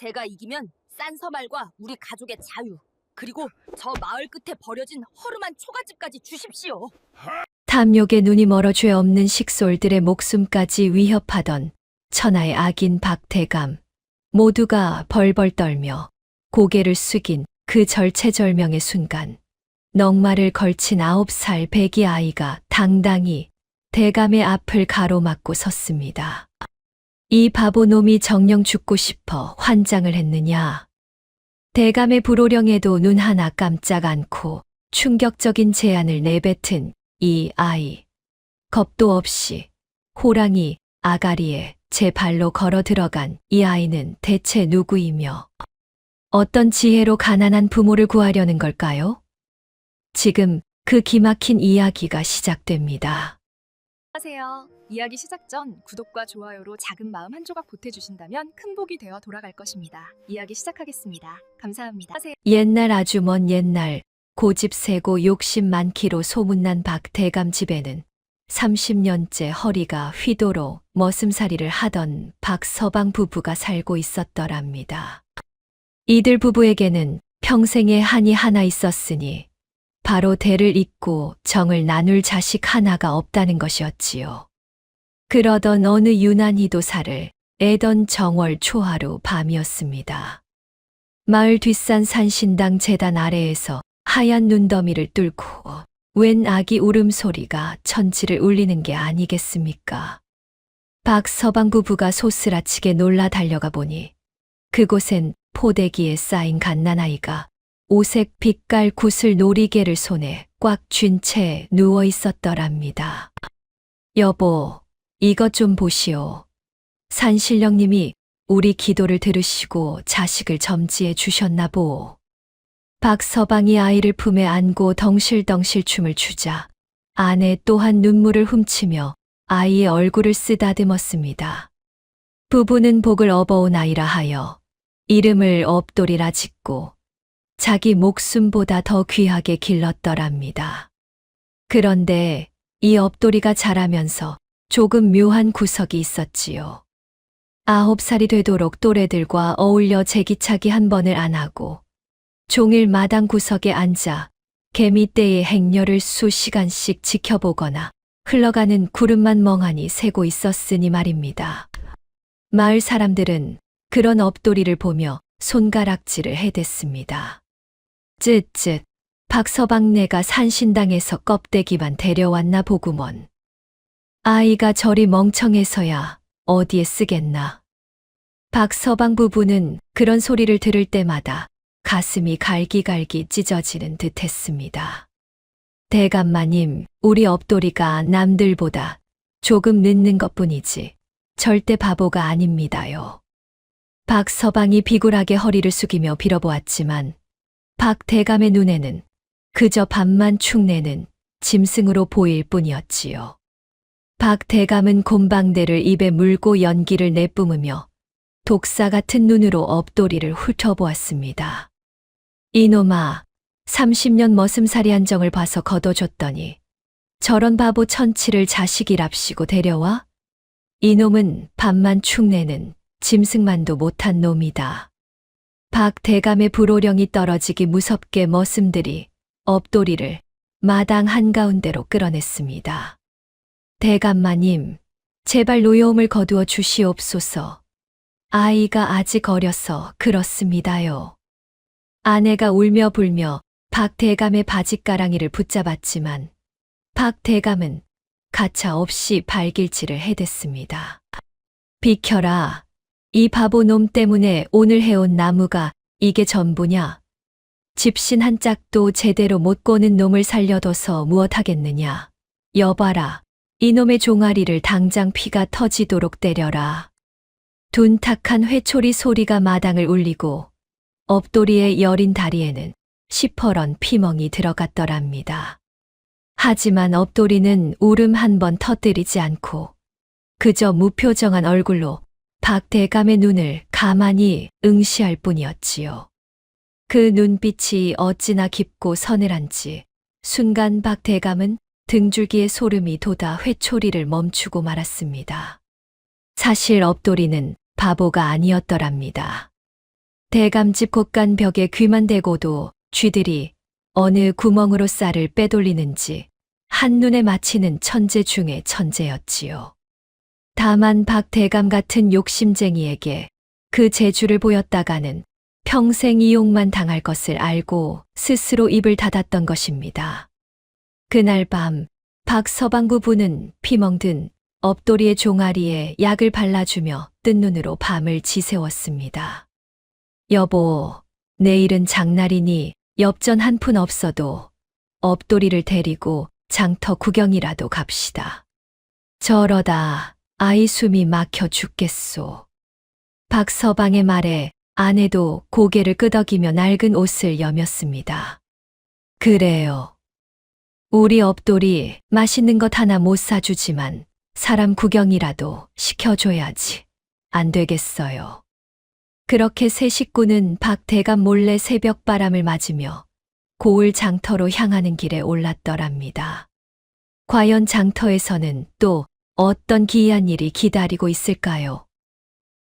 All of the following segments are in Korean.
제가 이기면 싼서말과 우리 가족의 자유, 그리고 저 마을 끝에 버려진 허름한 초가집까지 주십시오. 탐욕에 눈이 멀어 죄 없는 식솔들의 목숨까지 위협하던 천하의 악인 박대감. 모두가 벌벌 떨며 고개를 숙인 그 절체절명의 순간, 넉마를 걸친 9살 배기 아이가 당당히 대감의 앞을 가로막고 섰습니다. 이 바보놈이 정녕 죽고 싶어 환장을 했느냐. 대감의 불호령에도 눈 하나 깜짝 않고 충격적인 제안을 내뱉은 이 아이. 겁도 없이 호랑이 아가리에 제 발로 걸어 들어간 이 아이는 대체 누구이며 어떤 지혜로 가난한 부모를 구하려는 걸까요? 지금 그 기막힌 이야기가 시작됩니다. 안녕하세요. 이야기 시작 전 구독과 좋아요로 작은 마음 한 조각 보태주신다면 큰 복이 되어 돌아갈 것입니다. 이야기 시작하겠습니다. 감사합니다. 옛날 아주 먼 옛날 고집 세고 욕심 많기로 소문난 박대감 집에는 30년째 허리가 휘도록 머슴살이를 하던 박서방 부부가 살고 있었더랍니다. 이들 부부에게는 평생에 한이 하나 있었으니 바로 대를 잇고 정을 나눌 자식 하나가 없다는 것이었지요. 그러던 어느 유난히도 살을 애던 정월 초하루 밤이었습니다. 마을 뒷산 산신당 제단 아래에서 하얀 눈더미를 뚫고 웬 아기 울음소리가 천지를 울리는 게 아니겠습니까? 박서방 부부가 소스라치게 놀라 달려가 보니 그곳엔 포대기에 쌓인 갓난아이가 오색 빛깔 구슬 놀이개를 손에 꽉 쥔 채 누워 있었더랍니다. 여보, 이것 좀 보시오. 산신령님이 우리 기도를 들으시고 자식을 점지해 주셨나 보오. 박서방이 아이를 품에 안고 덩실덩실 춤을 추자 아내 또한 눈물을 훔치며 아이의 얼굴을 쓰다듬었습니다. 부부는 복을 업어온 아이라 하여 이름을 업돌이라 짓고 자기 목숨보다 더 귀하게 길렀더랍니다. 그런데 이 업돌이가 자라면서 조금 묘한 구석이 있었지요. 9살이 되도록 또래들과 어울려 제기차기 한 번을 안 하고 종일 마당 구석에 앉아 개미떼의 행렬을 수시간씩 지켜보거나 흘러가는 구름만 멍하니 세고 있었으니 말입니다. 마을 사람들은 그런 업돌이를 보며 손가락질을 해댔습니다. 쯧쯧, 박서방네가 산신당에서 껍데기만 데려왔나 보구먼. 아이가 저리 멍청해서야 어디에 쓰겠나. 박서방 부부는 그런 소리를 들을 때마다 가슴이 갈기갈기 찢어지는 듯 했습니다. 대감마님, 우리 업돌이가 남들보다 조금 늦는 것뿐이지 절대 바보가 아닙니다요. 박서방이 비굴하게 허리를 숙이며 빌어보았지만 박대감의 눈에는 그저 밤만 축내는 짐승으로 보일 뿐이었지요. 박대감은 곰방대를 입에 물고 연기를 내뿜으며 독사 같은 눈으로 업돌이를 훑어보았습니다. 이놈아, 30년 머슴살이 한 정을 봐서 거둬줬더니 저런 바보 천치를 자식이랍시고 데려와? 이놈은 밤만 축내는 짐승만도 못한 놈이다. 박대감의 불호령이 떨어지기 무섭게 머슴들이 업돌이를 마당 한가운데로 끌어냈습니다. 대감마님, 제발 노여움을 거두어 주시옵소서. 아이가 아직 어려서 그렇습니다요. 아내가 울며 불며 박대감의 바짓가랑이를 붙잡았지만 박대감은 가차없이 발길질을 해댔습니다. 비켜라. 이 바보놈 때문에 오늘 해온 나무가 이게 전부냐? 집신 한 짝도 제대로 못 꼬는 놈을 살려둬서 무엇하겠느냐? 여봐라. 이놈의 종아리를 당장 피가 터지도록 때려라. 둔탁한 회초리 소리가 마당을 울리고 업돌이의 여린 다리에는 시퍼런 피멍이 들어갔더랍니다. 하지만 업돌이는 울음 한 번 터뜨리지 않고 그저 무표정한 얼굴로 박대감의 눈을 가만히 응시할 뿐이었지요. 그 눈빛이 어찌나 깊고 서늘한지 순간 박대감은 등줄기에 소름이 돋아 회초리를 멈추고 말았습니다. 사실 업돌이는 바보가 아니었더랍니다. 대감집 곳간 벽에 귀만 대고도 쥐들이 어느 구멍으로 쌀을 빼돌리는지 한눈에 맞히는 천재 중의 천재였지요. 다만 박 대감 같은 욕심쟁이에게 그 재주를 보였다가는 평생 이용만 당할 것을 알고 스스로 입을 닫았던 것입니다. 그날 밤 박서방부 부는 피멍든 엎도리의 종아리에 약을 발라주며 뜬 눈으로 밤을 지새웠습니다. 여보, 내일은 장날이니 엽전 한 푼 없어도 엎도리를 데리고 장터 구경이라도 갑시다. 저러다 아이 숨이 막혀 죽겠소. 박서방의 말에 아내도 고개를 끄덕이며 낡은 옷을 여몄습니다. 그래요. 우리 엎돌이 맛있는 것 하나 못 사주지만 사람 구경이라도 시켜줘야지. 안 되겠어요. 그렇게 세 식구는 박 대감 몰래 새벽 바람을 맞으며 고을 장터로 향하는 길에 올랐더랍니다. 과연 장터에서는 또 어떤 기이한 일이 기다리고 있을까요?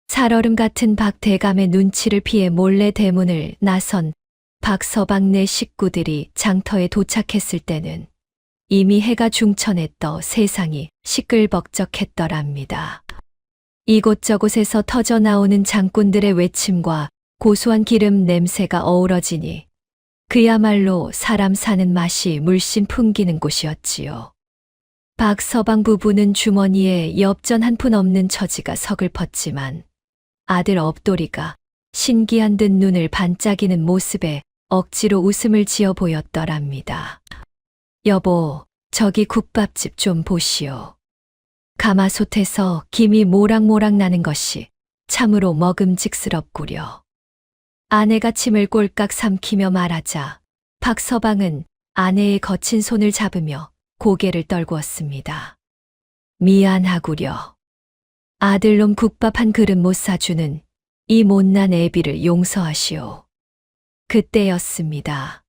살얼음 같은 박 대감의 눈치를 피해 몰래 대문을 나선 박서방 네 식구들이 장터에 도착했을 때는 이미 해가 중천에 떠 세상이 시끌벅적했더랍니다. 이곳저곳에서 터져 나오는 장꾼들의 외침과 고소한 기름 냄새가 어우러지니 그야말로 사람 사는 맛이 물씬 풍기는 곳이었지요. 박서방 부부는 주머니에 엽전 한 푼 없는 처지가 서글펐지만 아들 엎돌이가 신기한 듯 눈을 반짝이는 모습에 억지로 웃음을 지어 보였더랍니다. 여보, 저기 국밥집 좀 보시오. 가마솥에서 김이 모락모락 나는 것이 참으로 먹음직스럽구려. 아내가 침을 꼴깍 삼키며 말하자 박서방은 아내의 거친 손을 잡으며 고개를 떨구었습니다. 미안하구려. 아들놈 국밥 한 그릇 못 사주는 이 못난 애비를 용서하시오. 그때였습니다.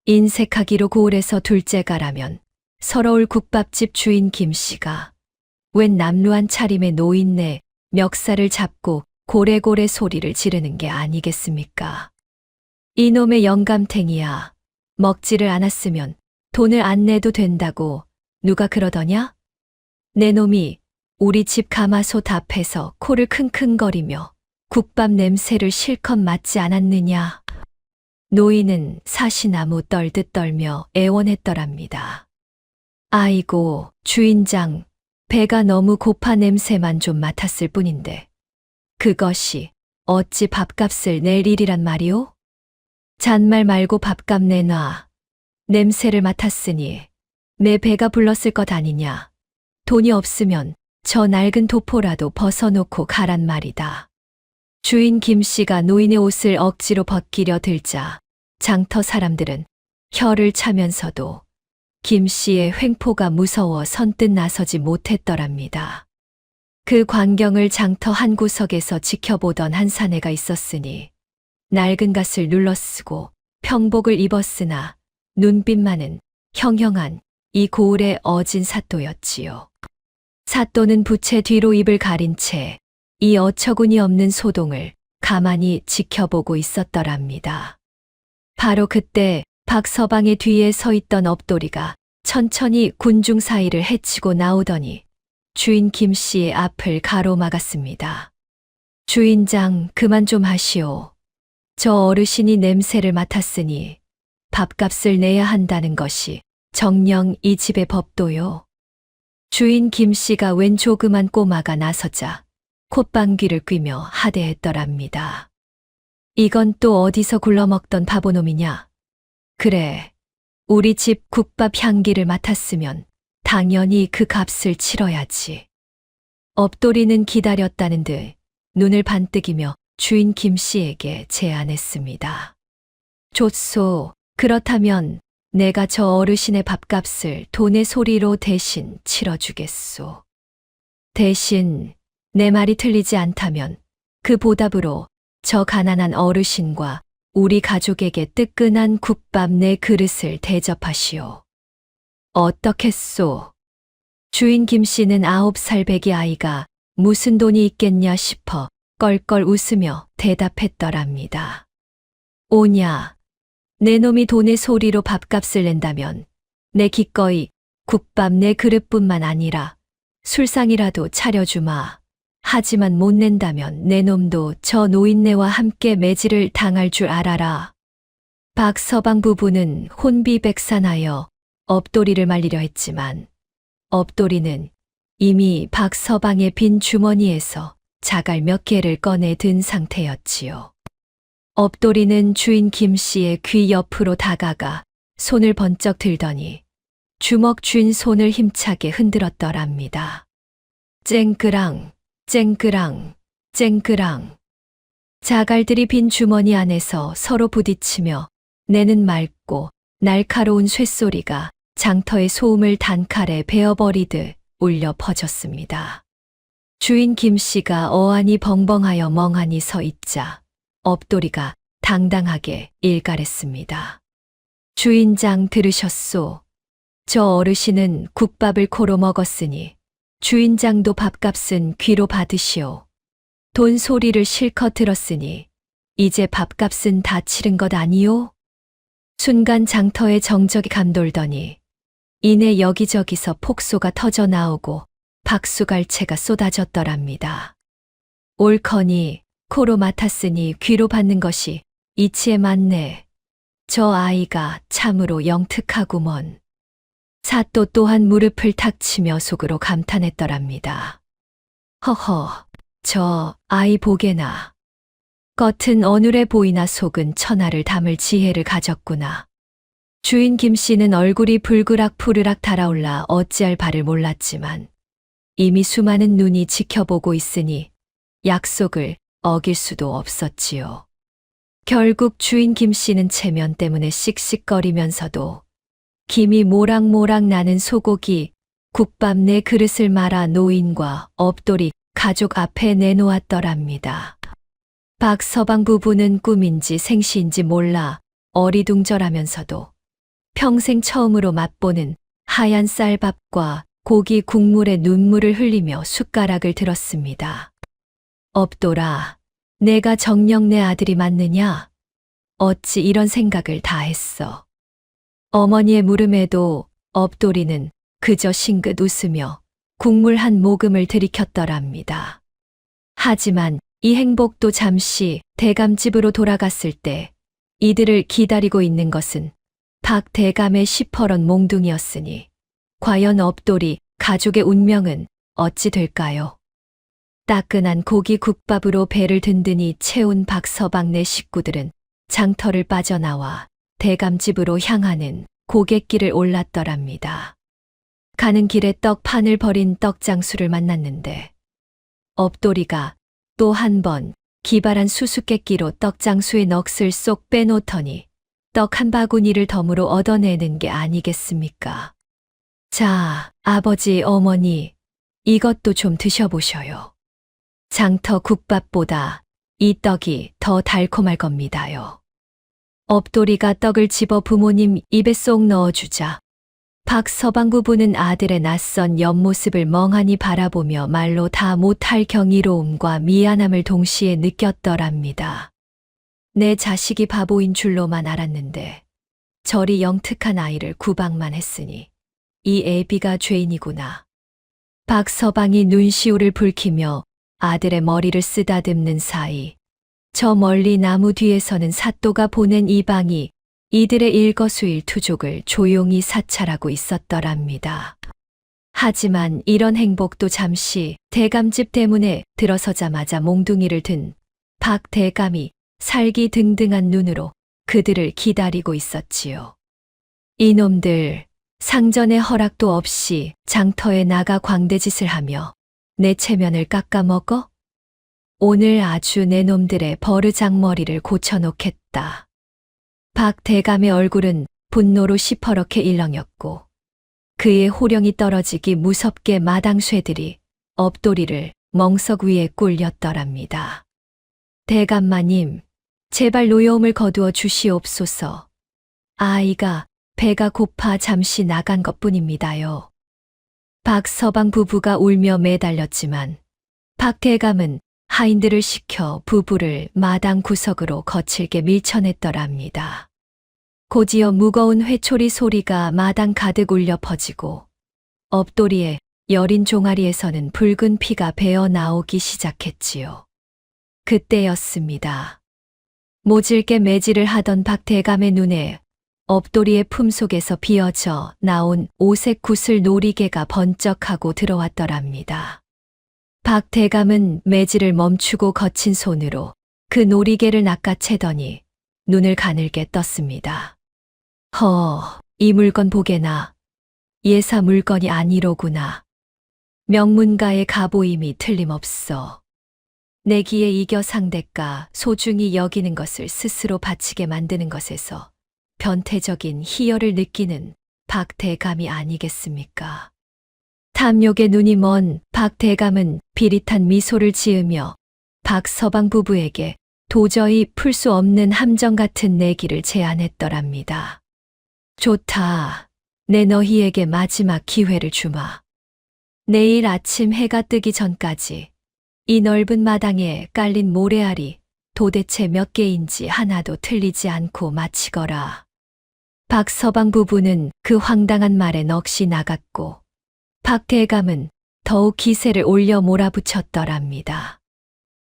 인색하기로 고을에서 둘째가라면 서러울 국밥집 주인 김씨가 웬 남루한 차림의 노인네 멱살을 잡고 고래고래 소리를 지르는 게 아니겠습니까? 이놈의 영감탱이야. 먹지를 않았으면 돈을 안 내도 된다고 누가 그러더냐? 내 놈이 우리 집 가마솥 앞에서 코를 킁킁거리며 국밥 냄새를 실컷 맡지 않았느냐? 노인은 사시나무 떨듯 떨며 애원했더랍니다. 아이고, 주인장, 배가 너무 고파 냄새만 좀 맡았을 뿐인데 그것이 어찌 밥값을 낼 일이란 말이오? 잔말 말고 밥값 내놔. 냄새를 맡았으니 내 배가 불렀을 것 아니냐. 돈이 없으면 저 낡은 도포라도 벗어놓고 가란 말이다. 주인 김씨가 노인의 옷을 억지로 벗기려 들자 장터 사람들은 혀를 차면서도 김씨의 횡포가 무서워 선뜻 나서지 못했더랍니다. 그 광경을 장터 한 구석에서 지켜보던 한 사내가 있었으니 낡은 갓을 눌러쓰고 평복을 입었으나 눈빛만은 형형한 이 고을의 어진 사또였지요. 사또는 부채 뒤로 입을 가린 채 이 어처구니 없는 소동을 가만히 지켜보고 있었더랍니다. 바로 그때 박서방의 뒤에 서 있던 엎돌이가 천천히 군중 사이를 헤치고 나오더니 주인 김씨의 앞을 가로막았습니다. 주인장, 그만 좀 하시오. 저 어르신이 냄새를 맡았으니 밥값을 내야 한다는 것이 정녕 이 집의 법도요. 주인 김씨가 웬 조그만 꼬마가 나서자 콧방귀를 뀌며 하대했더랍니다. 이건 또 어디서 굴러먹던 바보놈이냐? 그래, 우리 집 국밥 향기를 맡았으면 당연히 그 값을 치러야지. 엎돌이는 기다렸다는 듯 눈을 반뜨기며 주인 김씨에게 제안했습니다. 좋소, 그렇다면 내가 저 어르신의 밥값을 돈의 소리로 대신 치러주겠소. 대신 내 말이 틀리지 않다면 그 보답으로 저 가난한 어르신과 우리 가족에게 뜨끈한 국밥 네 그릇을 대접하시오. 어떻겠소? 주인 김씨는 9살 배기 아이가 무슨 돈이 있겠냐 싶어 껄껄 웃으며 대답했더랍니다. 오냐, 내 놈이 돈의 소리로 밥값을 낸다면 내 기꺼이 국밥 내 그릇뿐만 아니라 술상이라도 차려주마. 하지만 못 낸다면 내 놈도 저 노인네와 함께 매질을 당할 줄 알아라. 박서방 부부는 혼비백산하여 업돌이를 말리려 했지만 업돌이는 이미 박서방의 빈 주머니에서 자갈 몇 개를 꺼내 든 상태였지요. 업돌이는 주인 김씨의 귀 옆으로 다가가 손을 번쩍 들더니 주먹 쥔 손을 힘차게 흔들었더랍니다. 쨍그랑, 쨍그랑, 쨍그랑. 자갈들이 빈 주머니 안에서 서로 부딪히며 내는 맑고 날카로운 쇳소리가 장터의 소음을 단칼에 베어버리듯 울려 퍼졌습니다. 주인 김씨가 어안이 벙벙하여 멍하니 서 있자 업돌이가 당당하게 일갈했습니다. 주인장 들으셨소? 저 어르신은 국밥을 코로 먹었으니 주인장도 밥값은 귀로 받으시오. 돈 소리를 실컷 들었으니 이제 밥값은 다 치른 것 아니오? 순간 장터에 정적이 감돌더니 이내 여기저기서 폭소가 터져 나오고 박수갈채가 쏟아졌더랍니다. 옳거니 코로 맡았으니 귀로 받는 것이 이치에 맞네. 저 아이가 참으로 영특하구먼. 사또 또한 무릎을 탁 치며 속으로 감탄했더랍니다. 허허, 저 아이 보게나. 겉은 어눌해 보이나 속은 천하를 담을 지혜를 가졌구나. 주인 김씨는 얼굴이 불그락 푸르락 달아올라 어찌할 바를 몰랐지만 이미 수많은 눈이 지켜보고 있으니 약속을 어길 수도 없었지요. 결국 주인 김씨는 체면 때문에 씩씩거리면서도 김이 모락모락 나는 소고기, 국밥 내 그릇을 말아 노인과 업돌이 가족 앞에 내놓았더랍니다. 박서방 부부는 꿈인지 생시인지 몰라 어리둥절하면서도 평생 처음으로 맛보는 하얀 쌀밥과 고기 국물에 눈물을 흘리며 숟가락을 들었습니다. 업돌아, 내가 정녕 내 아들이 맞느냐? 어찌 이런 생각을 다 했어. 어머니의 물음에도 업돌이는 그저 싱긋 웃으며 국물 한 모금을 들이켰더랍니다. 하지만 이 행복도 잠시 대감집으로 돌아갔을 때 이들을 기다리고 있는 것은 박 대감의 시퍼런 몽둥이였으니 과연 업돌이 가족의 운명은 어찌 될까요? 따끈한 고기 국밥으로 배를 든든히 채운 박서방네 식구들은 장터를 빠져나와 대감집으로 향하는 고갯길을 올랐더랍니다. 가는 길에 떡판을 버린 떡장수를 만났는데 업돌이가 또 한 번 기발한 수수께끼로 떡장수의 넋을 쏙 빼놓더니 떡 한 바구니를 덤으로 얻어내는 게 아니겠습니까? 자, 아버지, 어머니, 이것도 좀 드셔보셔요. 장터 국밥보다 이 떡이 더 달콤할 겁니다요. 업돌이가 떡을 집어 부모님 입에 쏙 넣어주자 박서방 부부는 아들의 낯선 옆모습을 멍하니 바라보며 말로 다 못할 경이로움과 미안함을 동시에 느꼈더랍니다. 내 자식이 바보인 줄로만 알았는데 저리 영특한 아이를 구박만 했으니 이 애비가 죄인이구나. 박서방이 눈시울을 붉히며 아들의 머리를 쓰다듬는 사이 저 멀리 나무 뒤에서는 사또가 보낸 이방이 이들의 일거수일투족을 조용히 사찰하고 있었더랍니다. 하지만 이런 행복도 잠시 대감집 대문에 들어서자마자 몽둥이를 든 박 대감이 살기등등한 눈으로 그들을 기다리고 있었지요. 이놈들, 상전의 허락도 없이 장터에 나가 광대짓을 하며 내 체면을 깎아먹어? 오늘 아주 내 놈들의 버르장머리를 고쳐놓겠다. 박 대감의 얼굴은 분노로 시퍼렇게 일렁였고 그의 호령이 떨어지기 무섭게 마당쇠들이 업돌이를 멍석 위에 꿀렸더랍니다. 대감마님, 제발 노여움을 거두어 주시옵소서. 아이가 배가 고파 잠시 나간 것뿐입니다요. 박서방 부부가 울며 매달렸지만 박 대감은 하인들을 시켜 부부를 마당 구석으로 거칠게 밀쳐냈더랍니다. 곧이어 무거운 회초리 소리가 마당 가득 울려 퍼지고 엎도리에 여린 종아리에서는 붉은 피가 배어 나오기 시작했지요. 그때였습니다. 모질게 매질을 하던 박대감의 눈에 엎도리의 품속에서 비어져 나온 오색 구슬 놀이개가 번쩍하고 들어왔더랍니다. 박대감은 매질을 멈추고 거친 손으로 그 놀이개를 낚아채더니 눈을 가늘게 떴습니다. 이 물건 보게나. 예사 물건이 아니로구나. 명문가의 가보임이 틀림없어. 내기에 이겨 상대가 소중히 여기는 것을 스스로 바치게 만드는 것에서 변태적인 희열을 느끼는 박대감이 아니겠습니까? 탐욕의 눈이 먼 박대감은 비릿한 미소를 지으며 박서방 부부에게 도저히 풀 수 없는 함정 같은 내기를 제안했더랍니다. 좋다. 내 너희에게 마지막 기회를 주마. 내일 아침 해가 뜨기 전까지 이 넓은 마당에 깔린 모래알이 도대체 몇 개인지 하나도 틀리지 않고 마치거라. 박서방 부부는 그 황당한 말에 넋이 나갔고 박대감은 더욱 기세를 올려 몰아붙였더랍니다.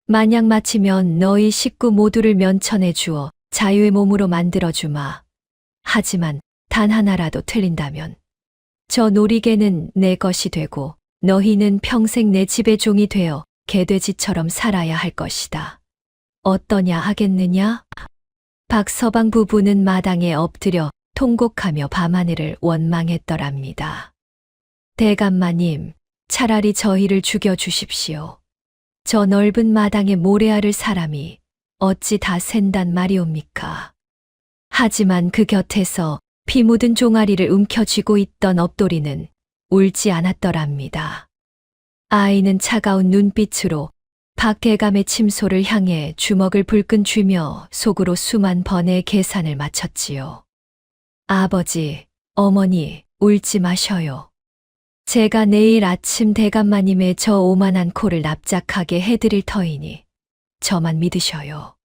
만약 마치면 너희 식구 모두를 면천해 주어 자유의 몸으로 만들어주마. 하지만 단 하나라도 틀린다면 저 놀이개는 내 것이 되고 너희는 평생 내 집의 종이 되어 개돼지처럼 살아야 할 것이다. 어떠냐 하겠느냐? 박서방 부부는 마당에 엎드려 통곡하며 밤하늘을 원망했더랍니다. 대감마님, 차라리 저희를 죽여주십시오. 저 넓은 마당에 모래알을 사람이 어찌 다 샌단 말이옵니까? 하지만 그 곁에서 피 묻은 종아리를 움켜쥐고 있던 엎도리는 울지 않았더랍니다. 아이는 차가운 눈빛으로 박대감의 침소를 향해 주먹을 불끈 쥐며 속으로 수만 번의 계산을 마쳤지요. 아버지, 어머니, 울지 마셔요. 제가 내일 아침 대감마님의 저 오만한 코를 납작하게 해드릴 터이니 저만 믿으셔요.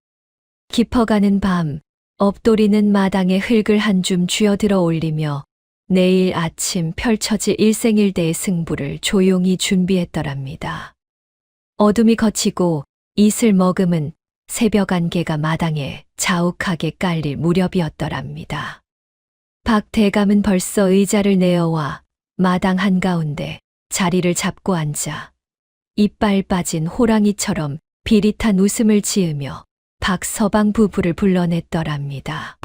깊어가는 밤, 엎도리는 마당에 흙을 한 줌 쥐어들어 올리며 내일 아침 펼쳐질 일생일대의 승부를 조용히 준비했더랍니다. 어둠이 걷히고 이슬 머금은 새벽 안개가 마당에 자욱하게 깔릴 무렵이었더랍니다. 박대감은 벌써 의자를 내어와 마당 한가운데 자리를 잡고 앉아 이빨 빠진 호랑이처럼 비릿한 웃음을 지으며 박서방 부부를 불러냈더랍니다.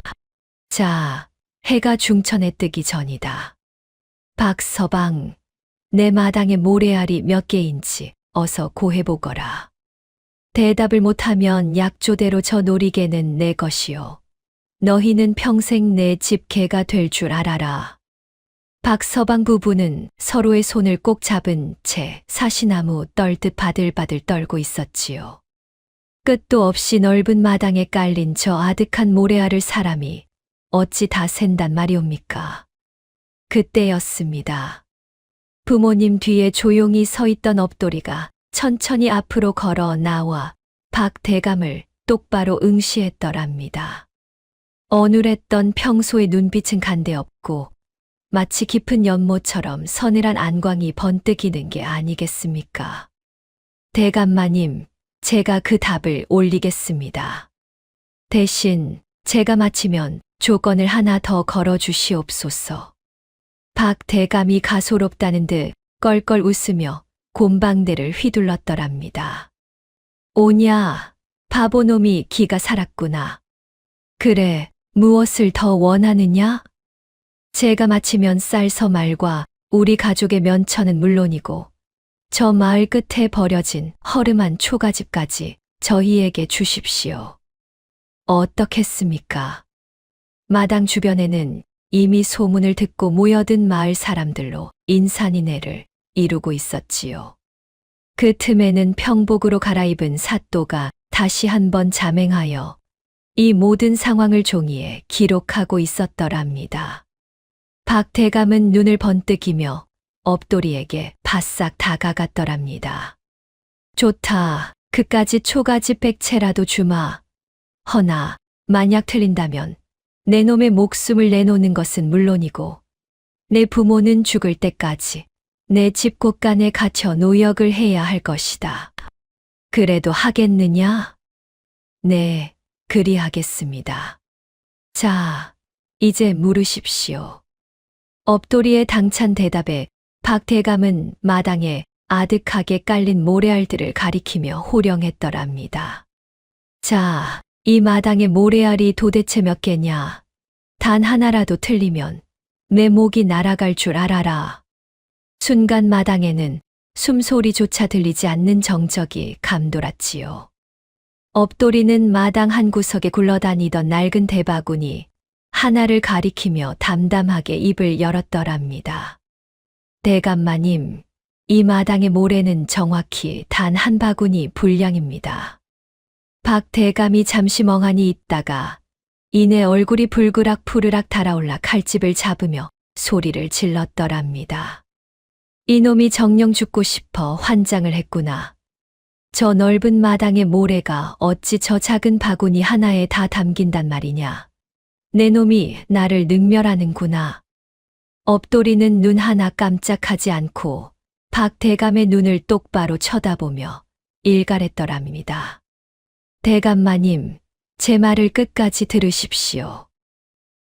자, 해가 중천에 뜨기 전이다. 박서방, 내 마당에 모래알이 몇 개인지 어서 고해보거라. 대답을 못하면 약조대로 저 놀이개는 내 것이요. 너희는 평생 내 집개가 될 줄 알아라. 박서방 부부는 서로의 손을 꼭 잡은 채 사시나무 떨듯 바들바들 떨고 있었지요. 끝도 없이 넓은 마당에 깔린 저 아득한 모래알을 사람이 어찌 다 샌단 말이옵니까? 그때였습니다. 부모님 뒤에 조용히 서 있던 엎도리가 천천히 앞으로 걸어 나와 박대감을 똑바로 응시했더랍니다. 어눌했던 평소의 눈빛은 간데없고 마치 깊은 연못처럼 서늘한 안광이 번뜩이는 게 아니겠습니까? 대감마님, 제가 그 답을 올리겠습니다. 대신 제가 마치면 조건을 하나 더 걸어주시옵소서. 박대감이 가소롭다는 듯 껄껄 웃으며 곰방대를 휘둘렀더랍니다. 오냐, 바보놈이 기가 살았구나. 그래, 무엇을 더 원하느냐? 제가 마치면 쌀서말과 우리 가족의 면천은 물론이고 저 마을 끝에 버려진 허름한 초가집까지 저희에게 주십시오. 어떻겠습니까? 마당 주변에는 이미 소문을 듣고 모여든 마을 사람들로 인산인해를 이루고 있었지요. 그 틈에는 평복으로 갈아입은 사또가 다시 한번 자맹하여 이 모든 상황을 종이에 기록하고 있었더랍니다. 박대감은 눈을 번뜩이며 엎도리에게 바싹 다가갔더랍니다. 좋다. 그까지 초가지 백채라도 주마. 허나 만약 틀린다면 내 놈의 목숨을 내놓는 것은 물론이고 내 부모는 죽을 때까지 내 집곳간에 갇혀 노역을 해야 할 것이다. 그래도 하겠느냐? 네, 그리하겠습니다. 자, 이제 물으십시오. 업돌이의 당찬 대답에 박대감은 마당에 아득하게 깔린 모래알들을 가리키며 호령했더랍니다. 자, 이 마당의 모래알이 도대체 몇 개냐? 단 하나라도 틀리면 내 목이 날아갈 줄 알아라. 순간 마당에는 숨소리조차 들리지 않는 정적이 감돌았지요. 업돌이는 마당 한 구석에 굴러다니던 낡은 대바구니 하나를 가리키며 담담하게 입을 열었더랍니다. 대감마님, 이 마당의 모래는 정확히 단 한 바구니 분량입니다. 박 대감이 잠시 멍하니 있다가 이내 얼굴이 불그락 푸르락 달아올라 칼집을 잡으며 소리를 질렀더랍니다. 이놈이 정녕 죽고 싶어 환장을 했구나. 저 넓은 마당의 모래가 어찌 저 작은 바구니 하나에 다 담긴단 말이냐. 내 놈이 나를 능멸하는구나. 업돌이는 눈 하나 깜짝하지 않고 박 대감의 눈을 똑바로 쳐다보며 일갈했더랍니다. 대감마님, 제 말을 끝까지 들으십시오.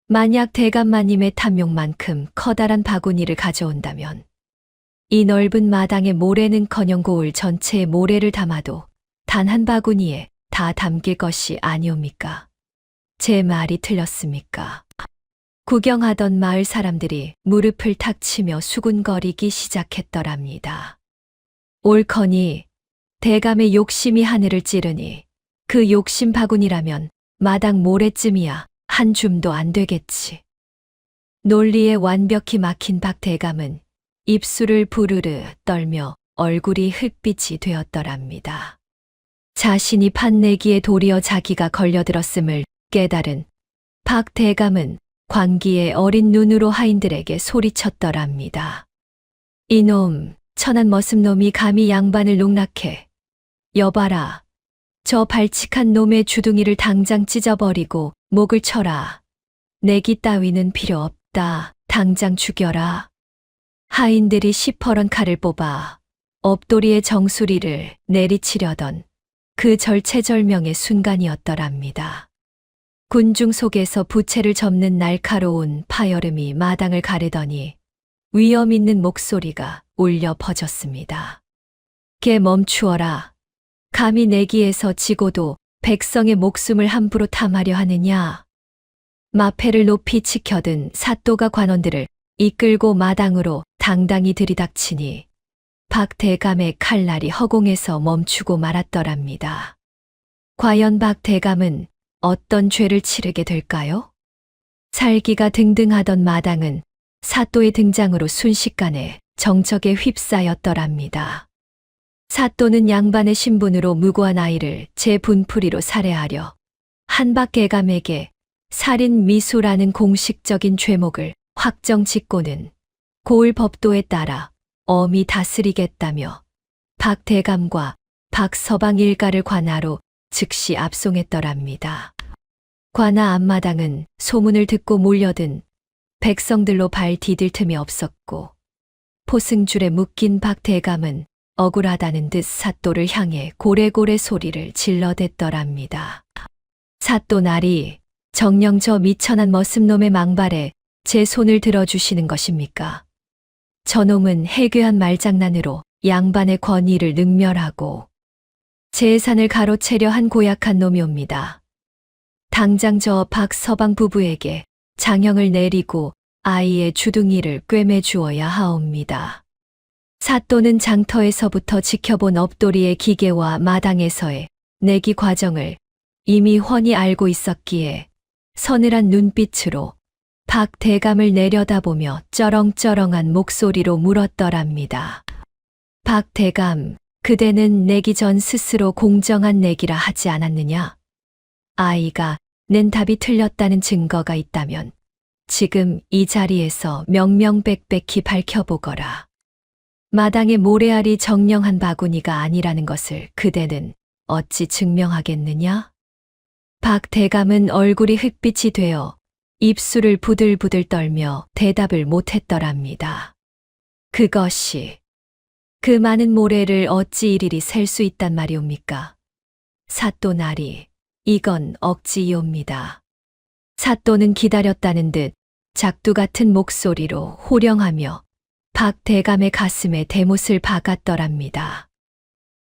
만약 대감마님의 탐욕만큼 커다란 바구니를 가져온다면 이 넓은 마당의 모래는커녕 고을 전체의 모래를 담아도 단 한 바구니에 다 담길 것이 아니옵니까? 제 말이 틀렸습니까? 구경하던 마을 사람들이 무릎을 탁 치며 수군거리기 시작했더랍니다. 옳거니 대감의 욕심이 하늘을 찌르니 그 욕심 바구니라면 마당 모래쯤이야 한 줌도 안 되겠지. 논리에 완벽히 막힌 박 대감은 입술을 부르르 떨며 얼굴이 흙빛이 되었더랍니다. 자신이 판내기에 도리어 자기가 걸려들었음을 깨달은 박 대감은 광기의 어린 눈으로 하인들에게 소리쳤더랍니다. 이놈, 천한 머슴놈이 감히 양반을 농락해. 여봐라, 저 발칙한 놈의 주둥이를 당장 찢어버리고 목을 쳐라. 내기 따위는 필요 없다. 당장 죽여라. 하인들이 시퍼런 칼을 뽑아 업돌이의 정수리를 내리치려던 그 절체절명의 순간이었더랍니다. 군중 속에서 부채를 접는 날카로운 파여름이 마당을 가르더니 위험 있는 목소리가 울려 퍼졌습니다. 개 멈추어라. 감히 내기에서 지고도 백성의 목숨을 함부로 탐하려 하느냐. 마패를 높이 치켜든 사또가 관원들을 이끌고 마당으로 당당히 들이닥치니 박 대감의 칼날이 허공에서 멈추고 말았더랍니다. 과연 박 대감은 어떤 죄를 치르게 될까요? 살기가 등등하던 마당은 사또의 등장으로 순식간에 정적에 휩싸였더랍니다. 사또는 양반의 신분으로 무고한 아이를 제 분풀이로 살해하려 한박 대감에게 살인 미수라는 공식적인 죄목을 확정 짓고는 고을 법도에 따라 엄히 다스리겠다며 박 대감과 박 서방 일가를 관하로 즉시 압송했더랍니다. 관아 앞마당은 소문을 듣고 몰려든 백성들로 발 디딜 틈이 없었고 포승줄에 묶인 박 대감은 억울하다는 듯 사또를 향해 고래고래 소리를 질러댔더랍니다. 사또 나리, 정녕 저 미천한 머슴놈의 망발에 제 손을 들어주시는 것입니까? 저놈은 해괴한 말장난으로 양반의 권위를 능멸하고 재산을 가로채려 한 고약한 놈이옵니다. 당장 저 박서방 부부에게 장형을 내리고 아이의 주둥이를 꿰매 주어야 하옵니다. 사또는 장터에서부터 지켜본 업돌이의 기계와 마당에서의 내기 과정을 이미 훤히 알고 있었기에 서늘한 눈빛으로 박 대감을 내려다보며 쩌렁쩌렁한 목소리로 물었더랍니다. 박 대감, 그대는 내기 전 스스로 공정한 내기라 하지 않았느냐? 아이가 낸 답이 틀렸다는 증거가 있다면 지금 이 자리에서 명명백백히 밝혀보거라. 마당의 모래알이 정령한 바구니가 아니라는 것을 그대는 어찌 증명하겠느냐? 박 대감은 얼굴이 흑빛이 되어 입술을 부들부들 떨며 대답을 못했더랍니다. 그것이 그 많은 모래를 어찌 일일이 셀 수 있단 말이옵니까? 사또나리, 이건 억지이옵니다. 사또는 기다렸다는 듯 작두 같은 목소리로 호령하며 박 대감의 가슴에 대못을 박았더랍니다.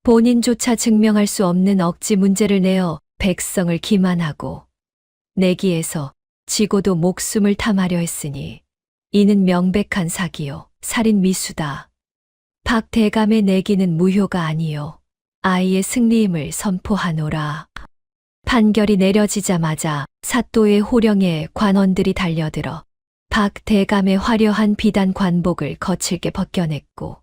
본인조차 증명할 수 없는 억지 문제를 내어 백성을 기만하고 내기에서 지고도 목숨을 탐하려 했으니 이는 명백한 사기요, 살인 미수다. 박 대감의 내기는 무효가 아니요, 아이의 승리임을 선포하노라. 판결이 내려지자마자 사또의 호령에 관원들이 달려들어 박 대감의 화려한 비단 관복을 거칠게 벗겨냈고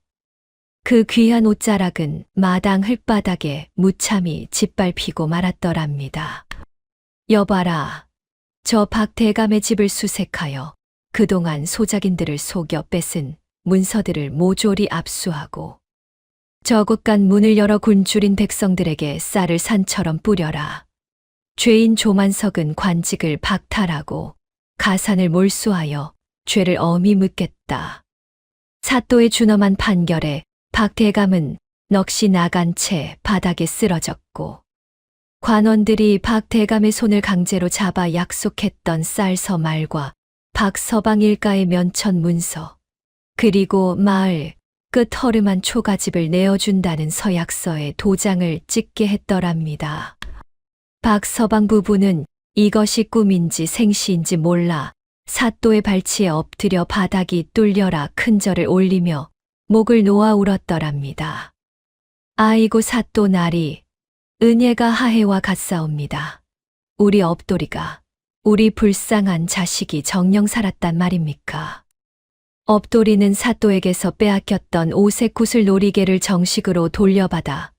그 귀한 옷자락은 마당 흙바닥에 무참히 짓밟히고 말았더랍니다. 여봐라, 저 박 대감의 집을 수색하여 그동안 소작인들을 속여 뺏은 문서들을 모조리 압수하고 저곳간 문을 열어 굶주린 백성들에게 쌀을 산처럼 뿌려라. 죄인 조만석은 관직을 박탈하고 가산을 몰수하여 죄를 엄히 묻겠다. 사또의 준엄한 판결에 박 대감은 넋이 나간 채 바닥에 쓰러졌고 관원들이 박 대감의 손을 강제로 잡아 약속했던 쌀서말과 박서방 일가의 면천 문서 그리고 마을 끝 허름한 초가집을 내어준다는 서약서에 도장을 찍게 했더랍니다. 박서방 부부는 이것이 꿈인지 생시인지 몰라 사또의 발치에 엎드려 바닥이 뚫려라 큰 절을 올리며 목을 놓아 울었더랍니다. 아이고 사또 나리, 은혜가 하해와 같사옵니다. 우리 업돌이가, 우리 불쌍한 자식이 정령 살았단 말입니까? 업돌이는 사또에게서 빼앗겼던 오색 구슬 놀이개를 정식으로 돌려받아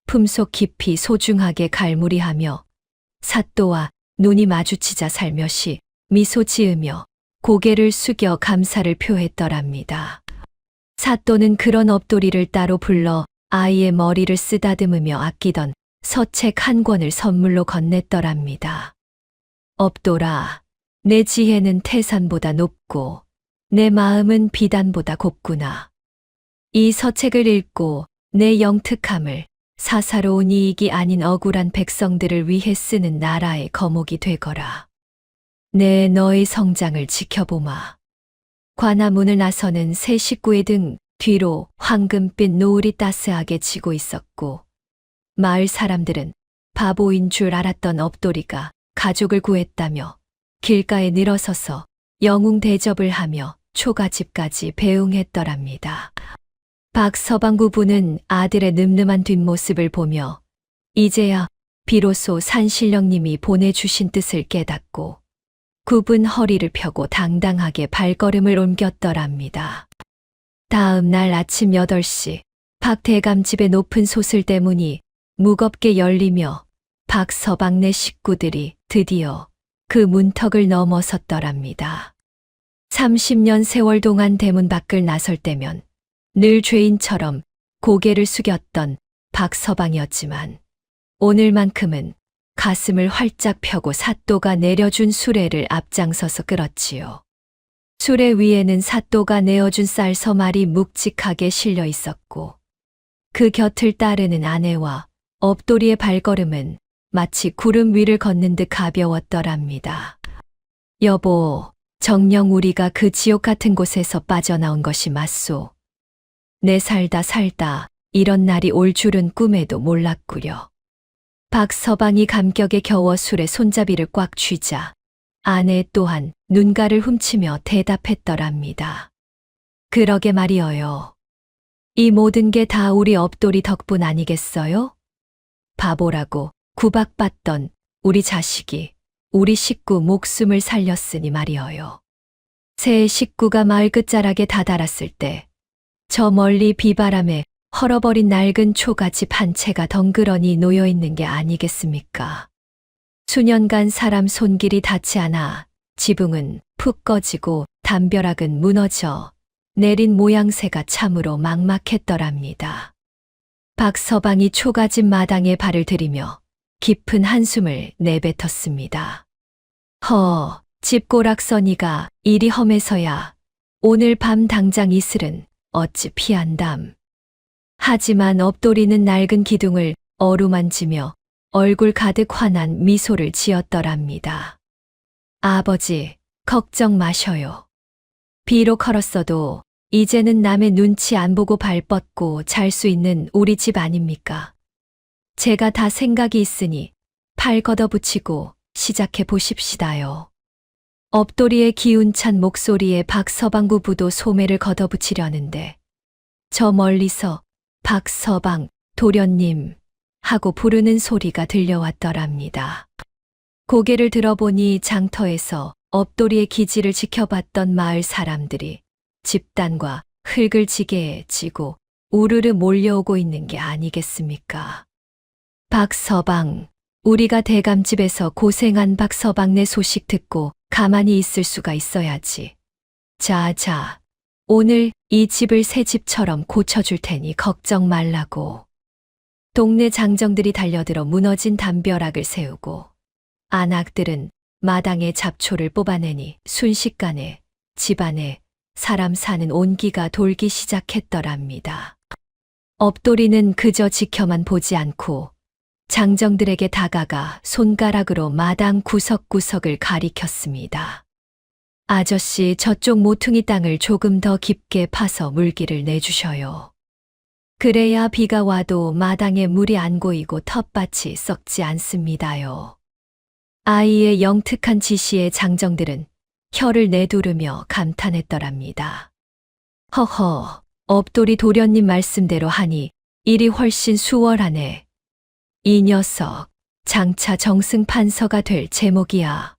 품속 깊이 소중하게 갈무리하며 사또와 눈이 마주치자 살며시 미소 지으며 고개를 숙여 감사를 표했더랍니다. 사또는 그런 업돌이를 따로 불러 아이의 머리를 쓰다듬으며 아끼던 서책 한 권을 선물로 건넸더랍니다. 업돌아, 내 지혜는 태산보다 높고 내 마음은 비단보다 곱구나. 이 서책을 읽고 내 영특함을 사사로운 이익이 아닌 억울한 백성들을 위해 쓰는 나라의 거목이 되거라. 내 너의 성장을 지켜보마. 관아문을 나서는 새 식구의 등 뒤로 황금빛 노을이 따스하게 지고 있었고 마을 사람들은 바보인 줄 알았던 업돌이가 가족을 구했다며 길가에 늘어서서 영웅 대접을 하며 초가집까지 배웅했더랍니다. 박서방 부부는 아들의 늠름한 뒷모습을 보며 이제야 비로소 산신령님이 보내주신 뜻을 깨닫고 굽은 허리를 펴고 당당하게 발걸음을 옮겼더랍니다. 다음 날 아침 8시 박 대감 집의 높은 소슬대 문이 무겁게 열리며 박서방네 식구들이 드디어 그 문턱을 넘어섰더랍니다. 30년 세월 동안 대문 밖을 나설 때면 늘 죄인처럼 고개를 숙였던 박서방이었지만 오늘만큼은 가슴을 활짝 펴고 사또가 내려준 수레를 앞장서서 끌었지요. 수레 위에는 사또가 내어준 쌀서말이 묵직하게 실려 있었고 그 곁을 따르는 아내와 업돌이의 발걸음은 마치 구름 위를 걷는 듯 가벼웠더랍니다. 여보, 정녕 우리가 그 지옥 같은 곳에서 빠져나온 것이 맞소. 내 살다 이런 날이 올 줄은 꿈에도 몰랐구려. 박서방이 감격에 겨워 술에 손잡이를 꽉 쥐자 아내 또한 눈가를 훔치며 대답했더랍니다. 그러게 말이어요. 이 모든 게 다 우리 업돌이 덕분 아니겠어요? 바보라고 구박받던 우리 자식이 우리 식구 목숨을 살렸으니 말이어요. 새 식구가 마을 끝자락에 다다랐을 때 저 멀리 비바람에 헐어버린 낡은 초가집 한 채가 덩그러니 놓여있는 게 아니겠습니까? 수년간 사람 손길이 닿지 않아 지붕은 푹 꺼지고 담벼락은 무너져 내린 모양새가 참으로 막막했더랍니다. 박서방이 초가집 마당에 발을 들이며 깊은 한숨을 내뱉었습니다. 집고락서니가 이리 험해서야 오늘 밤 당장 이슬은 어찌 피한담. 하지만 업돌이는 낡은 기둥을 어루만지며 얼굴 가득 환한 미소를 지었더랍니다. 아버지, 걱정 마셔요. 비록 헐었어도 이제는 남의 눈치 안 보고 발 뻗고 잘 수 있는 우리 집 아닙니까? 제가 다 생각이 있으니 팔 걷어붙이고 시작해 보십시다요. 업돌이의 기운찬 목소리에 박서방 부부도 소매를 걷어붙이려는데 저 멀리서 박서방, 도련님 하고 부르는 소리가 들려왔더랍니다. 고개를 들어보니 장터에서 업돌이의 기지를 지켜봤던 마을 사람들이 집단과 흙을 지게에 지고 우르르 몰려오고 있는 게 아니겠습니까? 박서방, 우리가 대감집에서 고생한 박서방네 소식 듣고 가만히 있을 수가 있어야지. 자, 오늘 이 집을 새 집처럼 고쳐줄 테니 걱정 말라고. 동네 장정들이 달려들어 무너진 담벼락을 세우고 안악들은 마당에 잡초를 뽑아내니 순식간에 집안에 사람 사는 온기가 돌기 시작했더랍니다. 업돌이는 그저 지켜만 보지 않고 장정들에게 다가가 손가락으로 마당 구석구석을 가리켰습니다. 아저씨, 저쪽 모퉁이 땅을 조금 더 깊게 파서 물기를 내주셔요. 그래야 비가 와도 마당에 물이 안 고이고 텃밭이 썩지 않습니다요. 아이의 영특한 지시에 장정들은 혀를 내두르며 감탄했더랍니다. 허허, 업돌이 도련님 말씀대로 하니 일이 훨씬 수월하네. 이 녀석, 장차 정승판서가 될 제목이야.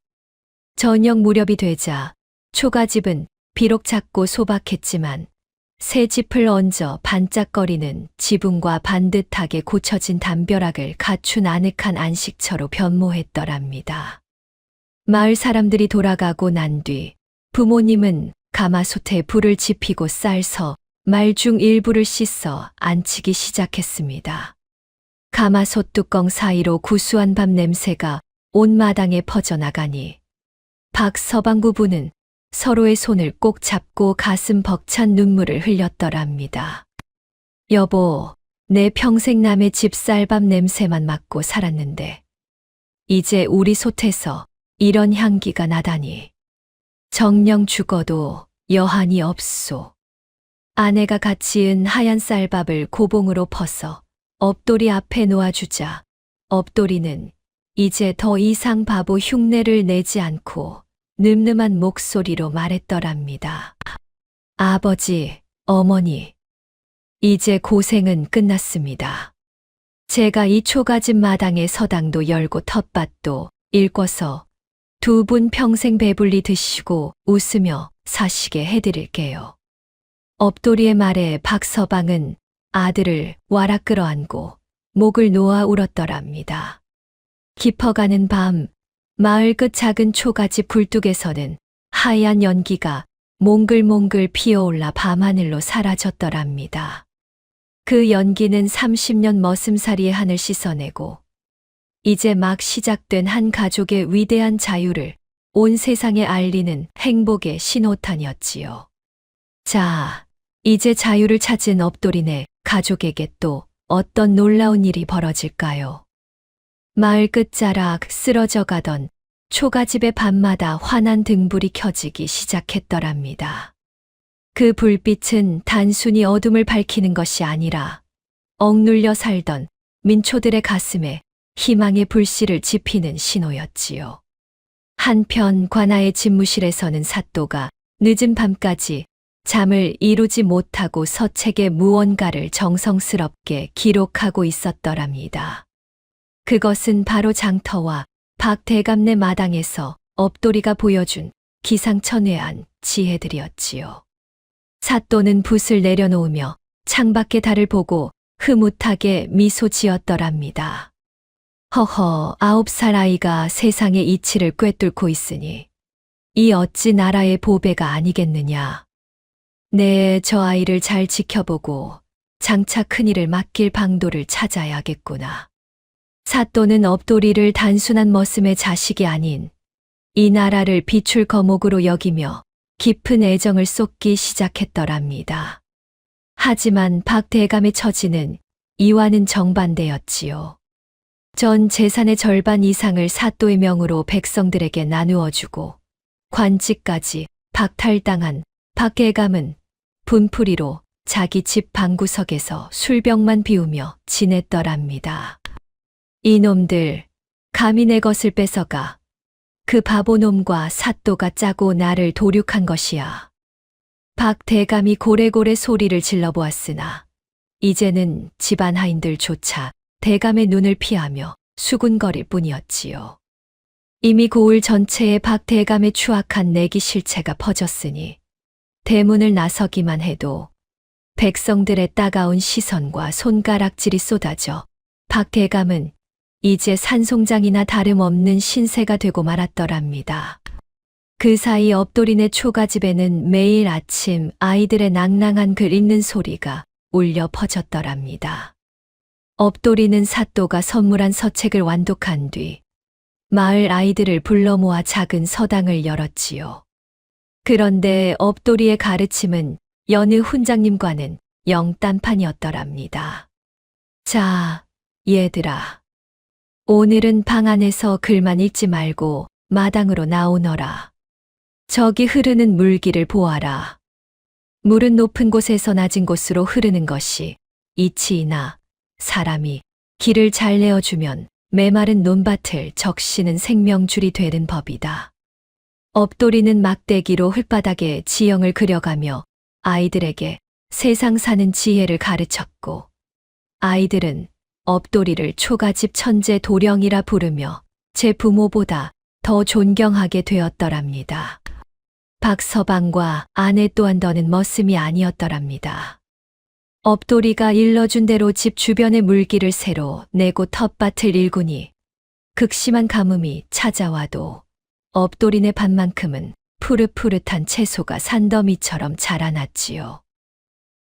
저녁 무렵이 되자 초가집은 비록 작고 소박했지만 새 짚을 얹어 반짝거리는 지붕과 반듯하게 고쳐진 담벼락을 갖춘 아늑한 안식처로 변모했더랍니다. 마을 사람들이 돌아가고 난 뒤 부모님은 가마솥에 불을 지피고 쌀서 말 중 일부를 씻어 안치기 시작했습니다. 가마솥 뚜껑 사이로 구수한 밥 냄새가 온 마당에 퍼져나가니 박서방 부부는 서로의 손을 꼭 잡고 가슴 벅찬 눈물을 흘렸더랍니다. 여보, 내 평생 남의 집 쌀밥 냄새만 맡고 살았는데 이제 우리 솥에서 이런 향기가 나다니. 정녕 죽어도 여한이 없소. 아내가 갓 지은 하얀 쌀밥을 고봉으로 퍼서 업돌이 앞에 놓아주자 업돌이는 이제 더 이상 바보 흉내를 내지 않고 늠름한 목소리로 말했더랍니다. 아버지, 어머니, 이제 고생은 끝났습니다. 제가 이 초가집 마당에 서당도 열고 텃밭도 일궈서 두 분 평생 배불리 드시고 웃으며 사시게 해드릴게요. 업돌이의 말에 박서방은 아들을 와락 끌어안고 목을 놓아 울었더랍니다. 깊어가는 밤, 마을 끝 작은 초가집 굴뚝에서는 하얀 연기가 몽글몽글 피어올라 밤하늘로 사라졌더랍니다. 그 연기는 30년 머슴살이의 한을 씻어내고 이제 막 시작된 한 가족의 위대한 자유를 온 세상에 알리는 행복의 신호탄이었지요. 자, 이제 자유를 찾은 업돌이네 가족에게 또 어떤 놀라운 일이 벌어질까요? 마을 끝자락 쓰러져 가던 초가집의 밤마다 환한 등불이 켜지기 시작했더랍니다. 그 불빛은 단순히 어둠을 밝히는 것이 아니라 억눌려 살던 민초들의 가슴에 희망의 불씨를 지피는 신호였지요. 한편 관아의 집무실에서는 사또가 늦은 밤까지 잠을 이루지 못하고 서책에 무언가를 정성스럽게 기록하고 있었더랍니다. 그것은 바로 장터와 박대감네 마당에서 업돌이가 보여준 기상천외한 지혜들이었지요. 사또는 붓을 내려놓으며 창밖의 달을 보고 흐뭇하게 미소 지었더랍니다. 허허, 9살 아이가 세상의 이치를 꿰뚫고 있으니 이 어찌 나라의 보배가 아니겠느냐. 네, 저 아이를 잘 지켜보고 장차 큰일을 맡길 방도를 찾아야겠구나. 사또는 업돌이를 단순한 머슴의 자식이 아닌 이 나라를 비출 거목으로 여기며 깊은 애정을 쏟기 시작했더랍니다. 하지만 박 대감의 처지는 이와는 정반대였지요. 전 재산의 절반 이상을 사또의 명으로 백성들에게 나누어 주고 관직까지 박탈당한 박 대감은 분풀이로 자기 집 방구석에서 술병만 비우며 지냈더랍니다. 이놈들, 감히 내 것을 뺏어가. 그 바보놈과 사또가 짜고 나를 도륙한 것이야. 박 대감이 고래고래 소리를 질러보았으나 이제는 집안 하인들조차 대감의 눈을 피하며 수군거릴 뿐이었지요. 이미 고을 전체에 박 대감의 추악한 내기 실체가 퍼졌으니 대문을 나서기만 해도 백성들의 따가운 시선과 손가락질이 쏟아져 박 대감은 이제 산송장이나 다름없는 신세가 되고 말았더랍니다. 그 사이 업돌이네 초가집에는 매일 아침 아이들의 낭낭한 글 읽는 소리가 울려 퍼졌더랍니다. 업돌이는 사또가 선물한 서책을 완독한 뒤 마을 아이들을 불러 모아 작은 서당을 열었지요. 그런데 업돌이의 가르침은 여느 훈장님과는 영 딴판이었더랍니다. 자, 얘들아. 오늘은 방 안에서 글만 읽지 말고 마당으로 나오너라. 저기 흐르는 물길을 보아라. 물은 높은 곳에서 낮은 곳으로 흐르는 것이 이치이나 사람이 길을 잘 내어주면 메마른 논밭을 적시는 생명줄이 되는 법이다. 업돌이는 막대기로 흙바닥에 지형을 그려가며 아이들에게 세상 사는 지혜를 가르쳤고 아이들은 업돌이를 초가집 천재 도령이라 부르며 제 부모보다 더 존경하게 되었더랍니다. 박서방과 아내 또한 더는 머슴이 아니었더랍니다. 업돌이가 일러준 대로 집 주변의 물길을 새로 내고 텃밭을 일구니 극심한 가뭄이 찾아와도 업돌이네 밭만큼은 푸릇푸릇한 채소가 산더미처럼 자라났지요.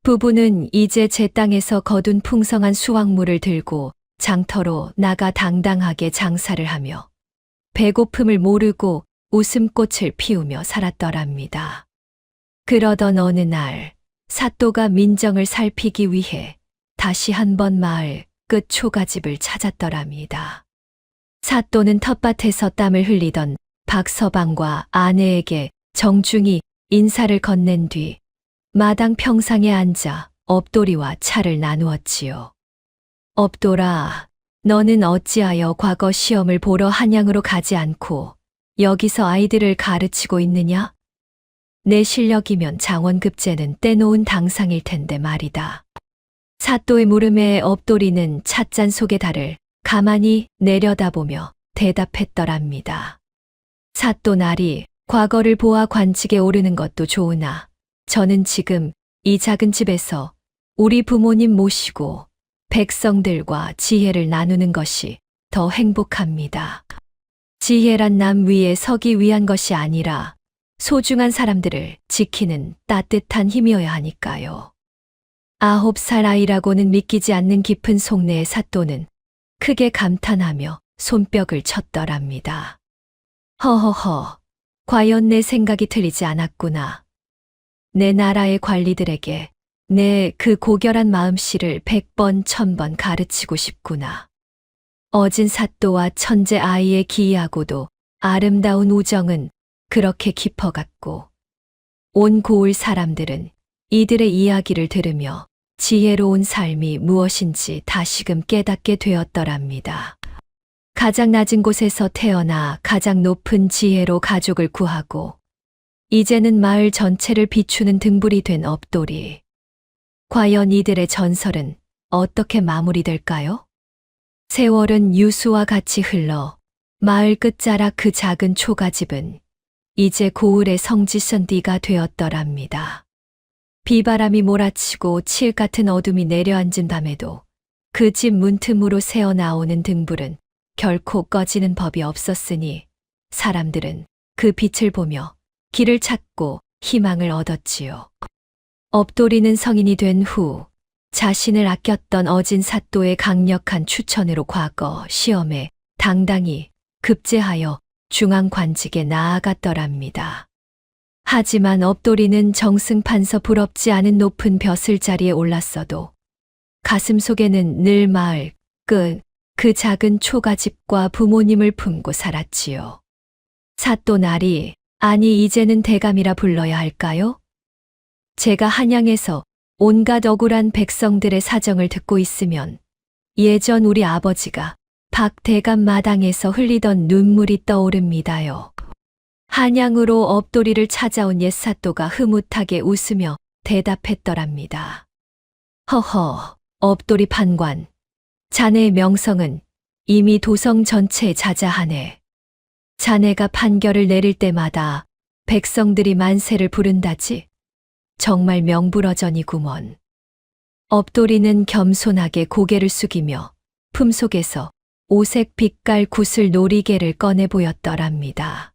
부부는 이제 제 땅에서 거둔 풍성한 수확물을 들고 장터로 나가 당당하게 장사를 하며 배고픔을 모르고 웃음꽃을 피우며 살았더랍니다. 그러던 어느 날 사또가 민정을 살피기 위해 다시 한번 마을 끝 초가집을 찾았더랍니다. 사또는 텃밭에서 땀을 흘리던 박서방과 아내에게 정중히 인사를 건넨 뒤 마당 평상에 앉아 업돌이와 차를 나누었지요. 업돌아, 너는 어찌하여 과거 시험을 보러 한양으로 가지 않고 여기서 아이들을 가르치고 있느냐? 내 실력이면 장원급제는 떼놓은 당상일 텐데 말이다. 사또의 물음에 업돌이는 찻잔 속의 달을 가만히 내려다보며 대답했더랍니다. 사또 날이 과거를 보아 관직에 오르는 것도 좋으나 저는 지금 이 작은 집에서 우리 부모님 모시고 백성들과 지혜를 나누는 것이 더 행복합니다. 지혜란 남 위에 서기 위한 것이 아니라 소중한 사람들을 지키는 따뜻한 힘이어야 하니까요. 9살 아이라고는 믿기지 않는 깊은 속내의 사또는 크게 감탄하며 손뼉을 쳤더랍니다. 허허허, 과연 내 생각이 틀리지 않았구나. 내 나라의 관리들에게 내 그 고결한 마음씨를 100번 1000번 가르치고 싶구나. 어진 사또와 천재 아이의 기이하고도 아름다운 우정은 그렇게 깊어갔고 온 고을 사람들은 이들의 이야기를 들으며 지혜로운 삶이 무엇인지 다시금 깨닫게 되었더랍니다. 가장 낮은 곳에서 태어나 가장 높은 지혜로 가족을 구하고 이제는 마을 전체를 비추는 등불이 된 업돌이. 과연 이들의 전설은 어떻게 마무리될까요? 세월은 유수와 같이 흘러 마을 끝자락 그 작은 초가집은 이제 고을의 성지선디가 되었더랍니다. 비바람이 몰아치고 칠 같은 어둠이 내려앉은 밤에도 그 집 문틈으로 새어나오는 등불은 결코 꺼지는 법이 없었으니 사람들은 그 빛을 보며 길을 찾고 희망을 얻었지요. 업돌이는 성인이 된 후 자신을 아꼈던 어진 사또의 강력한 추천으로 과거 시험에 당당히 급제하여 중앙관직에 나아갔더랍니다. 하지만 업돌이는 정승판서 부럽지 않은 높은 벼슬자리에 올랐어도 가슴 속에는 늘 마을 끝 그 작은 초가집과 부모님을 품고 살았지요. 사또 나리, 아니 이제는 대감이라 불러야 할까요? 제가 한양에서 온갖 억울한 백성들의 사정을 듣고 있으면 예전 우리 아버지가 박대감 마당에서 흘리던 눈물이 떠오릅니다요. 한양으로 업돌이를 찾아온 옛사또가 흐뭇하게 웃으며 대답했더랍니다. 허허, 업돌이 판관. 자네의 명성은 이미 도성 전체에 자자하네. 자네가 판결을 내릴 때마다 백성들이 만세를 부른다지. 정말 명불허전이구먼. 업돌이는 겸손하게 고개를 숙이며 품속에서 오색 빛깔 구슬 놀이개를 꺼내 보였더랍니다.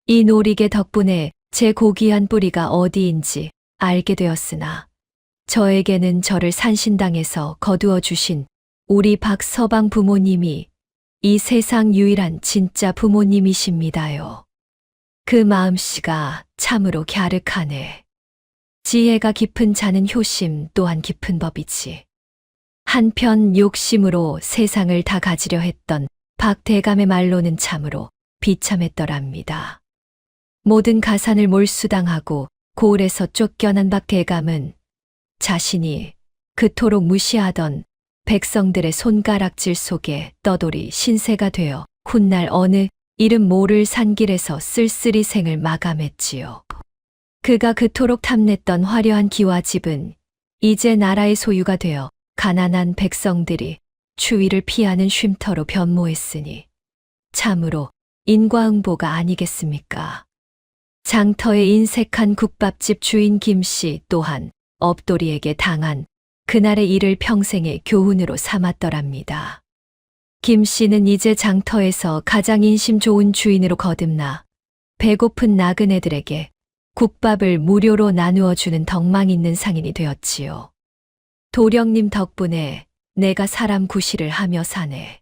이 놀이개 덕분에 제 고귀한 뿌리가 어디인지 알게 되었으나 저에게는 저를 산신당에서 거두어 주신 우리 박서방 부모님이 이 세상 유일한 진짜 부모님이십니다요. 그 마음씨가 참으로 갸륵하네. 지혜가 깊은 자는 효심 또한 깊은 법이지. 한편 욕심으로 세상을 다 가지려 했던 박대감의 말로는 참으로 비참했더랍니다. 모든 가산을 몰수당하고 고을에서 쫓겨난 박대감은 자신이 그토록 무시하던 백성들의 손가락질 속에 떠돌이 신세가 되어 훗날 어느 이름 모를 산길에서 쓸쓸히 생을 마감했지요. 그가 그토록 탐냈던 화려한 기와집은 이제 나라의 소유가 되어 가난한 백성들이 추위를 피하는 쉼터로 변모했으니 참으로 인과응보가 아니겠습니까? 장터의 인색한 국밥집 주인 김씨 또한 업돌이에게 당한 그날의 일을 평생의 교훈으로 삼았더랍니다. 김 씨는 이제 장터에서 가장 인심 좋은 주인으로 거듭나 배고픈 나그네들에게 국밥을 무료로 나누어 주는 덕망 있는 상인이 되었지요. 도령님 덕분에 내가 사람 구실을 하며 사네.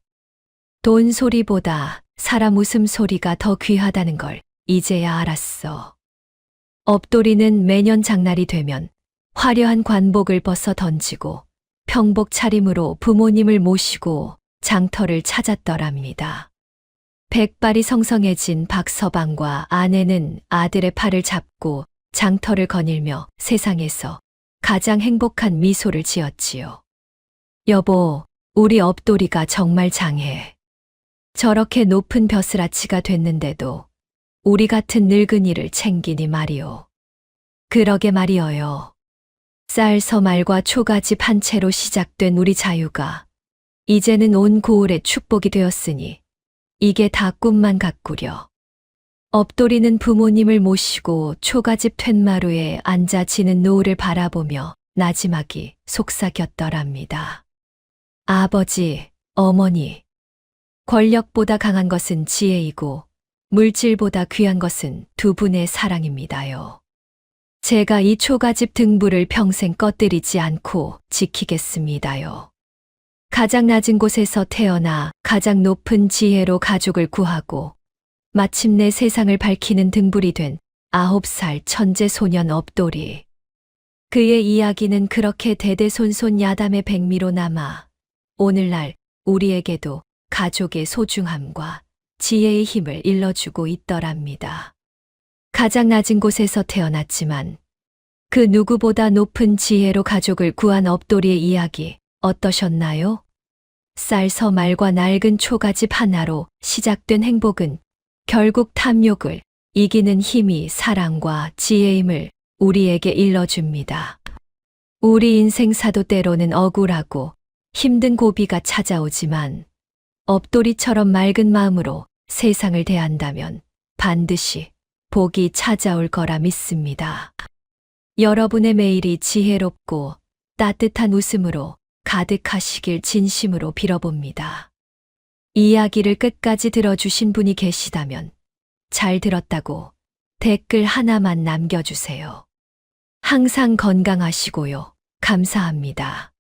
돈 소리보다 사람 웃음소리가 더 귀하다는 걸 이제야 알았어. 업돌이는 매년 장날이 되면 화려한 관복을 벗어 던지고 평복 차림으로 부모님을 모시고 장터를 찾았더랍니다. 백발이 성성해진 박서방과 아내는 아들의 팔을 잡고 장터를 거닐며 세상에서 가장 행복한 미소를 지었지요. 여보, 우리 업돌이가 정말 장해. 저렇게 높은 벼슬아치가 됐는데도 우리 같은 늙은이를 챙기니 말이오. 그러게 말이어요. 쌀 서말과 초가집 한 채로 시작된 우리 자유가 이제는 온 고을의 축복이 되었으니 이게 다 꿈만 같구려. 업돌이는 부모님을 모시고 초가집 툇마루에 앉아 지는 노을을 바라보며 나지막이 속삭였더랍니다. 아버지, 어머니, 권력보다 강한 것은 지혜이고 물질보다 귀한 것은 두 분의 사랑입니다요. 제가 이 초가집 등불을 평생 꺼뜨리지 않고 지키겠습니다요. 가장 낮은 곳에서 태어나 가장 높은 지혜로 가족을 구하고 마침내 세상을 밝히는 등불이 된 9살 천재 소년 업돌이. 그의 이야기는 그렇게 대대손손 야담의 백미로 남아 오늘날 우리에게도 가족의 소중함과 지혜의 힘을 일러주고 있더랍니다. 가장 낮은 곳에서 태어났지만 그 누구보다 높은 지혜로 가족을 구한 업돌이의 이야기 어떠셨나요? 쌀 서말과 낡은 초가집 하나로 시작된 행복은 결국 탐욕을 이기는 힘이 사랑과 지혜임을 우리에게 일러줍니다. 우리 인생사도 때로는 억울하고 힘든 고비가 찾아오지만 업돌이처럼 맑은 마음으로 세상을 대한다면 반드시 복이 찾아올 거라 믿습니다. 여러분의 매일이 지혜롭고 따뜻한 웃음으로 가득하시길 진심으로 빌어봅니다. 이야기를 끝까지 들어주신 분이 계시다면 잘 들었다고 댓글 하나만 남겨주세요. 항상 건강하시고요. 감사합니다.